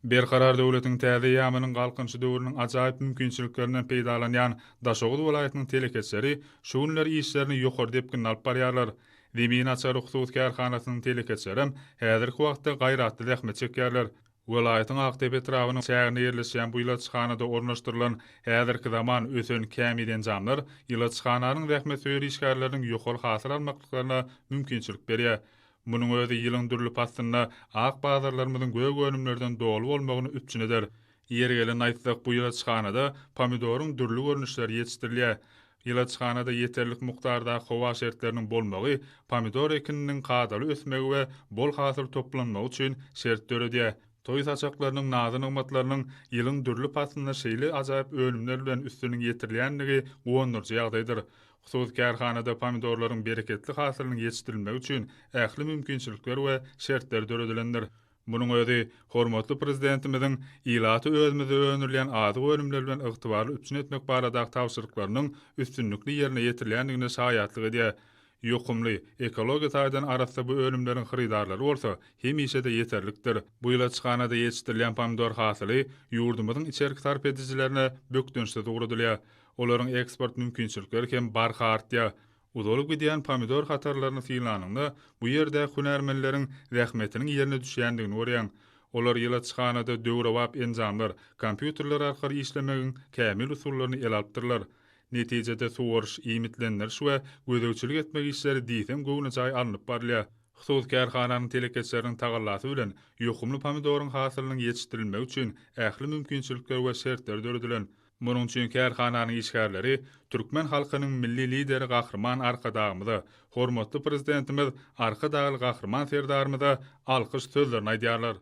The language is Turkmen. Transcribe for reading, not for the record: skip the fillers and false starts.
Berkarar döwletiň täze ýamynyň galkynçy döwrüniň ajaýyp mümkinçiliklerinden peýdalanýan Daşoğuz welaýatynyň teleketçileri şu günler işlerini ýokary depkin alyp barýarlar. Demin açar Uqtuz kärhanasynyň teleketçilerim häzirki wagtda gaýratly zähmet çekýärler. Welaýatyň Aktepe etrawynyň şäherine ýerleşýän bu ýylaçhanada ornaşdyrylan häzirki zaman ösen käm eden jamlar ýylaçhananyň zähmet söýeri işgärleriniň ýokary hasyl almaklyklaryna mümkinçilik berýär. Munyň özi ýylyň dürli pastyna ak bazarlarymyzyň göw önümlerden dolu bolmagyny üpçün eder. Ýeri gelen aýtsak bu ýylaçhanada pomidoryň dürli görnüşleri ýetişdirilýär. Ýylaçhanada ýeterlik mukdarda howa şertleriniň bolmagy pomidor ekininiň gadaly ösmegi we bol hasyl toplanmagy üçin şert döredýär. Toý saçaklarynyň nazy nygmatlarynyň ýylyň dürli pastyna şeýle ajaýyp önümler bilen üstüniň ýetirilýändigi gowundyrjy ýagdaýdyr. Husus kärhanada pomidorlaryň bereketli hasylynyň ýetişdirilmegi üçin ähli mümkinçilikler we şertler döredilendir. Munyň özi hormatly prezidentimiziň ilaty özümize öňürilýän azyk önümler bilen ygtybarly üpçün etmek baradaky tawşyryklarynyň üstünlikli ýerine ýetirilýändigine şaýatlyk edýär. Ýokumly ekologiýa taýdan arasda bu önümleriň hyrydarlary bolsa, hemişe de ýeterlikdir. Bu ýylaçhanada ýetişdirilýän pomidor hasyly ýurdumyzyň içerki tarp edijilerine bökdünçde dogradylýar. Olaryň eksport mümkinçilikleri hem barha artýar. Uzolyk gidýän pomidor hatarlaryny filanynda bu ýerde hunärmenleriň zähmetiniň ýerine düşýändigini görýän. Olar ýylaçhanada döwrewap enzamlar, kompýuterler arkaly işlemegiň kämil usullaryny el alypdyrlar. Netijede soňarş iýmitlendiriş we gözegçilik etmek işleri diýsem gowunajaý alınıp barylýar. Husus kärhananyň teleketçileriniň tagallasy bilen ýokumly pomidoryň hasylynyň ýetişdirilmegi üçin ähli mümkinçilikler we şertler döredilen. Munyň üçin kärhananyň işgärleri türkmen halkynyň milli lideri Gahrman Arkadagymyza, hormatly prezidentimiz Arkadagyl Gahrman Serdarymyza alkyş sözlerini aýdýarlar.